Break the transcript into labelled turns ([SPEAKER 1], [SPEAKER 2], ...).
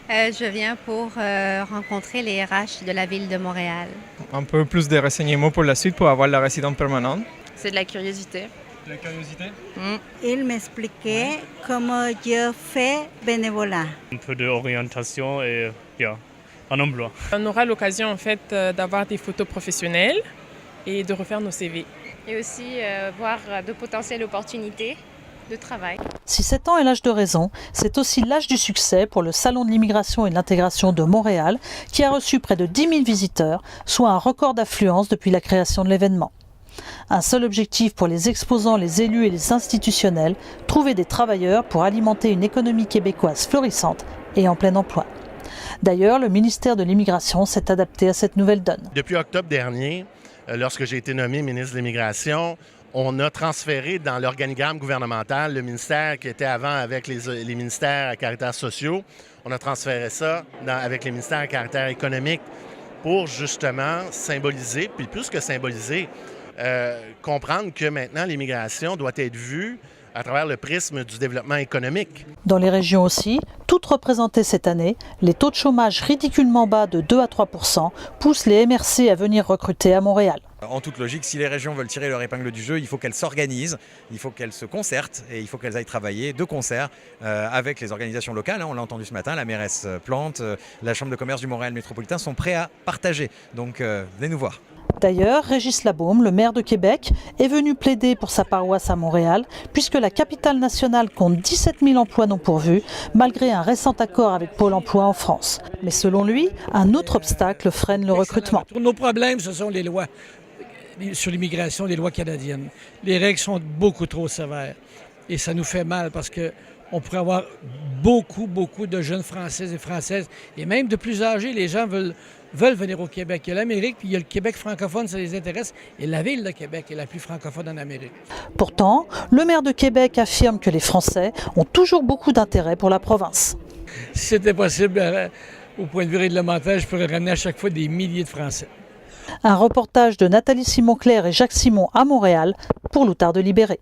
[SPEAKER 1] Je viens pour rencontrer les RH de la ville de Montréal.
[SPEAKER 2] Un peu plus de renseignements pour la suite pour avoir la résidence permanente.
[SPEAKER 3] C'est de la curiosité.
[SPEAKER 2] De la curiosité.
[SPEAKER 4] Il m'expliquait comment je fais bénévolat.
[SPEAKER 5] Un peu d'orientation et un emploi.
[SPEAKER 6] On aura l'occasion en fait d'avoir des photos professionnelles et de refaire nos CV.
[SPEAKER 3] Et aussi voir de potentielles opportunités de travail.
[SPEAKER 7] Si 7 ans est l'âge de raison, c'est aussi l'âge du succès pour le Salon de l'immigration et de l'intégration de Montréal, qui a reçu près de 10 000 visiteurs, soit un record d'affluence depuis la création de l'événement. Un seul objectif pour les exposants, les élus et les institutionnels, trouver des travailleurs pour alimenter une économie québécoise florissante et en plein emploi. D'ailleurs, le ministère de l'Immigration s'est adapté à cette nouvelle donne.
[SPEAKER 8] Depuis octobre dernier, lorsque j'ai été nommé ministre de l'Immigration, on a transféré dans l'organigramme gouvernemental le ministère qui était avant avec les ministères à caractère sociaux. On a transféré ça avec les ministères à caractère économique pour justement symboliser, puis plus que symboliser, comprendre que maintenant l'immigration doit être vue à travers le prisme du développement économique.
[SPEAKER 7] Dans les régions aussi, toutes représentées cette année, les taux de chômage ridiculement bas de 2 à 3 % poussent les MRC à venir recruter à Montréal.
[SPEAKER 9] En toute logique, si les régions veulent tirer leur épingle du jeu, il faut qu'elles s'organisent, il faut qu'elles se concertent et il faut qu'elles aillent travailler de concert avec les organisations locales. On l'a entendu ce matin, la mairesse Plante, la Chambre de commerce du Montréal métropolitain sont prêts à partager. Donc venez nous voir.
[SPEAKER 7] D'ailleurs, Régis Labaume, le maire de Québec, est venu plaider pour sa paroisse à Montréal, puisque la capitale nationale compte 17 000 emplois non pourvus, malgré un récent accord avec Pôle emploi en France. Mais selon lui, un autre obstacle freine le recrutement.
[SPEAKER 10] Nos problèmes, ce sont les lois sur l'immigration, les lois canadiennes. Les règles sont beaucoup trop sévères. Et ça nous fait mal parce qu'on pourrait avoir beaucoup de jeunes Français et Françaises, et même de plus âgés. Les gens veulent venir au Québec. Il y a l'Amérique, puis il y a le Québec francophone, ça les intéresse. Et la ville de Québec est la plus francophone en Amérique.
[SPEAKER 7] Pourtant, le maire de Québec affirme que les Français ont toujours beaucoup d'intérêt pour la province.
[SPEAKER 10] Si c'était possible, au point de vue réglementaire, je pourrais ramener à chaque fois des milliers de Français.
[SPEAKER 7] Un reportage de Nathalie Simon-Claire et Jacques Simon à Montréal pour l'Outarde Libéré.